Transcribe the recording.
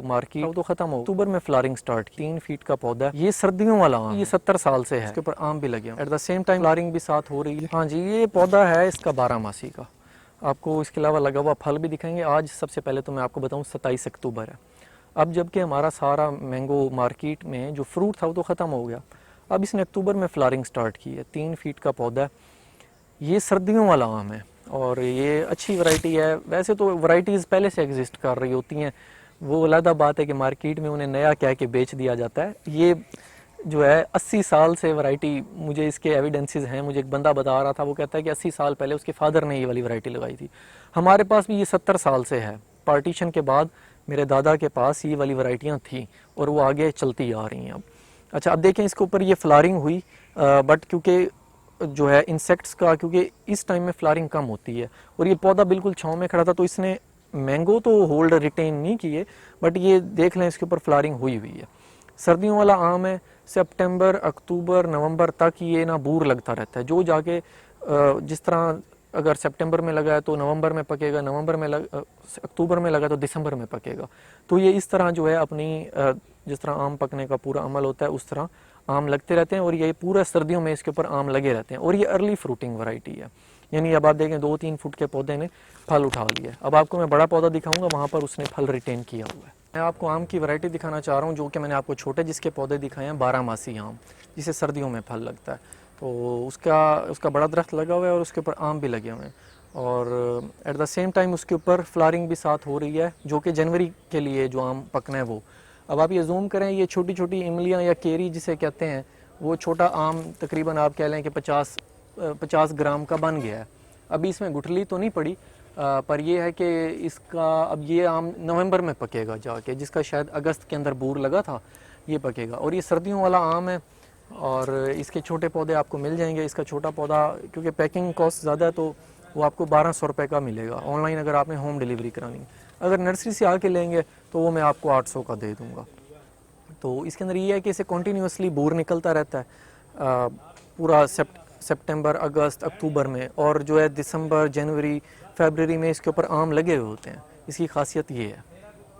Market तो खत्म हो, अक्टूबर में फ्लावरिंग स्टार्ट की। 3 फीट का पौधा, ये सर्दियों वाला आम, ये 70 साल से है, इसके ऊपर आम भी लगे हैं। At the same time flowering भी साथ हो रही है। हाँ जी, ये पौधा है इसका 12 मासी का। आपको इसके अलावा लगा हुआ फल भी दिखाएंगे। आज सबसे पहले तो मैं आपको बताऊँ 27 अक्टूबर है। अब जबकि हमारा सारा मैंगो मार्केट में जो फ्रूट था वो तो ख़त्म हो गया, अब इसने अक्टूबर में फ्लावरिंग स्टार्ट की है। 3 फीट का पौधा, ये सर्दियों वाला आम है और ये अच्छी वैरायटी है। वैसे तो वैरायटीज़ पहले से एग्जिस्ट कर रही होती हैं, वो अलग बात है कि मार्केट में उन्हें नया कह के बेच दिया जाता है। ये जो है 80 साल से वैरायटी, मुझे इसके एविडेंसेस हैं। मुझे एक बंदा बता रहा था, वो कहता है कि 80 साल पहले उसके फादर ने ये वाली वैरायटी लगाई थी। हमारे पास भी ये 70 साल से है। पार्टीशन के बाद मेरे दादा के पास ये वाली वैरायटियाँ थी और वो आगे चलती आ रही हैं अब। अच्छा, अब देखें इसके ऊपर ये फ्लावरिंग हुई, बट क्योंकि जो है इंसेक्ट्स का, क्योंकि इस टाइम में फ्लावरिंग कम होती है और ये पौधा बिल्कुल छांव में खड़ा था, तो इसने मैंगो तो होल्ड रिटेन नहीं किए, बट ये देख लें इसके ऊपर फ्लावरिंग हुई हुई है। सर्दियों वाला आम है, सितंबर अक्टूबर नवंबर तक ये ना बूर लगता रहता है। जो जाके जिस तरह अगर सितंबर में लगा है तो नवंबर में पकेगा, अक्टूबर में लगा तो दिसंबर में पकेगा। तो ये इस तरह जो है अपनी जिस तरह आम पकने का पूरा अमल होता है उस तरह आम लगते रहते हैं और ये पूरा सर्दियों में इसके ऊपर आम लगे रहते हैं। और ये अर्ली फ्रूटिंग वैरायटी है, यानी अब आप देखें 2-3 फुट के पौधे ने फल उठा लिया। अब आपको मैं बड़ा पौधा दिखाऊंगा, वहाँ पर उसने फल रिटेन किया हुआ है। मैं आपको आम की वैरायटी दिखाना चाह रहा हूँ, जो कि मैंने आपको छोटे जिसके पौधे दिखाए हैं, 12 मासी आम, जिसे सर्दियों में फल लगता है। तो उसका बड़ा दरख्त लगा हुआ है और उसके ऊपर आम भी लगे हुए हैं और एट द सेम टाइम उसके ऊपर फ्लावरिंग भी साथ हो रही है, जो कि जनवरी के लिए जो आम पकना है वो। अब आप ये जूम करें, ये छोटी छोटी इमलियाँ या केरी जिसे कहते हैं, वो छोटा आम तकरीबन आप कह लें कि 50 ग्राम का बन गया है। अभी इसमें गुठली तो नहीं पड़ी, पर यह है कि इसका अब ये आम नवंबर में पकेगा जाके, जिसका शायद अगस्त के अंदर बूर लगा था, ये पकेगा। और ये सर्दियों वाला आम है और इसके छोटे पौधे आपको मिल जाएंगे। इसका छोटा पौधा क्योंकि पैकिंग कॉस्ट ज़्यादा है तो वो आपको 1200 रुपये का मिलेगा ऑनलाइन, अगर आपने होम डिलीवरी करानी है। अगर नर्सरी से आके लेंगे तो वो मैं आपको 800 का दे दूँगा। तो इसके अंदर ये है कि इसे कॉन्टीन्यूसली बूर निकलता रहता है पूरा सितंबर अगस्त अक्टूबर में, और जो है दिसंबर जनवरी फरवरी में इसके ऊपर आम लगे हुए होते हैं। इसकी खासियत ये है।